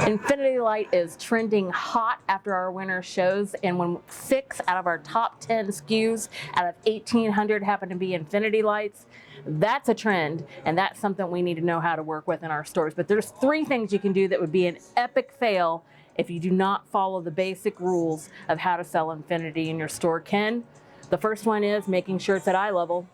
Infinity Light is trending hot after our winter shows, and when 6 out of our top 10 SKUs out of 1,800 happen to be Infinity Lights, that's a trend, and that's something we need to know how to work with in our stores. But there's 3 things you can do that would be an epic fail if you do not follow the basic rules of how to sell Infinity in your store. Ken, the first one is making sure it's at eye level.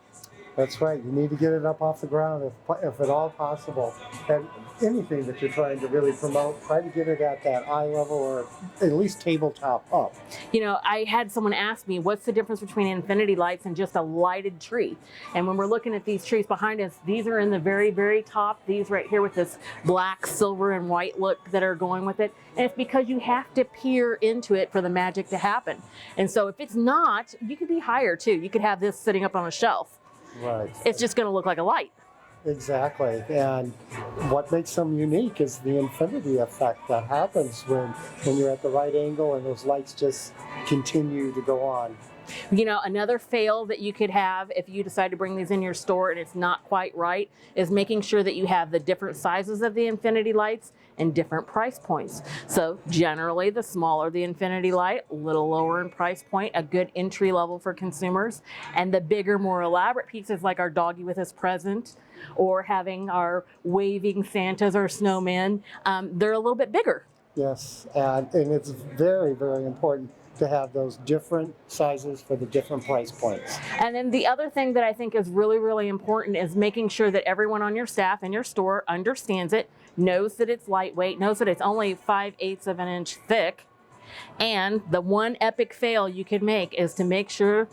That's right. You need to get it up off the ground if at all possible. And anything that you're trying to really promote, try to get it at that eye level or at least tabletop up. You know, I had someone ask me, what's the difference between Infinity Lights and just a lighted tree? And when we're looking at these trees behind us, these are in the very, very top. These right here with this black, silver, and white look that are going with it. And it's because you have to peer into it for the magic to happen. And so if it's not, you could be higher too. You could have this sitting up on a shelf. Right. It's just going to look like a light. Exactly. And what makes them unique is the infinity effect that happens when you're at the right angle and those lights just continue to go on. You know, another fail that you could have if you decide to bring these in your store and it's not quite right is making sure that you have the different sizes of the Infinity Lights and different price points. So generally the smaller the Infinity Light, a little lower in price point, a good entry level for consumers, and the bigger, more elaborate pieces like our doggy with his present or having our waving Santas or snowmen, they're a little bit bigger. Yes, and it's very, very important to have those different sizes for the different price points. And then the other thing that I think is really, really important is making sure that everyone on your staff in your store understands it, knows that it's lightweight, knows that it's only 5/8 of an inch thick. And the one epic fail you can make is to make sure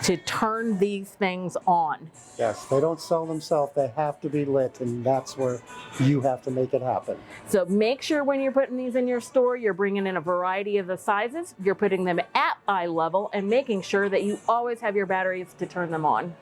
to turn these things on. Yes, they don't sell themselves, they have to be lit, and that's where you have to make it happen. So make sure when you're putting these in your store, you're bringing in a variety of the sizes, you're putting them at eye level, and making sure that you always have your batteries to turn them on.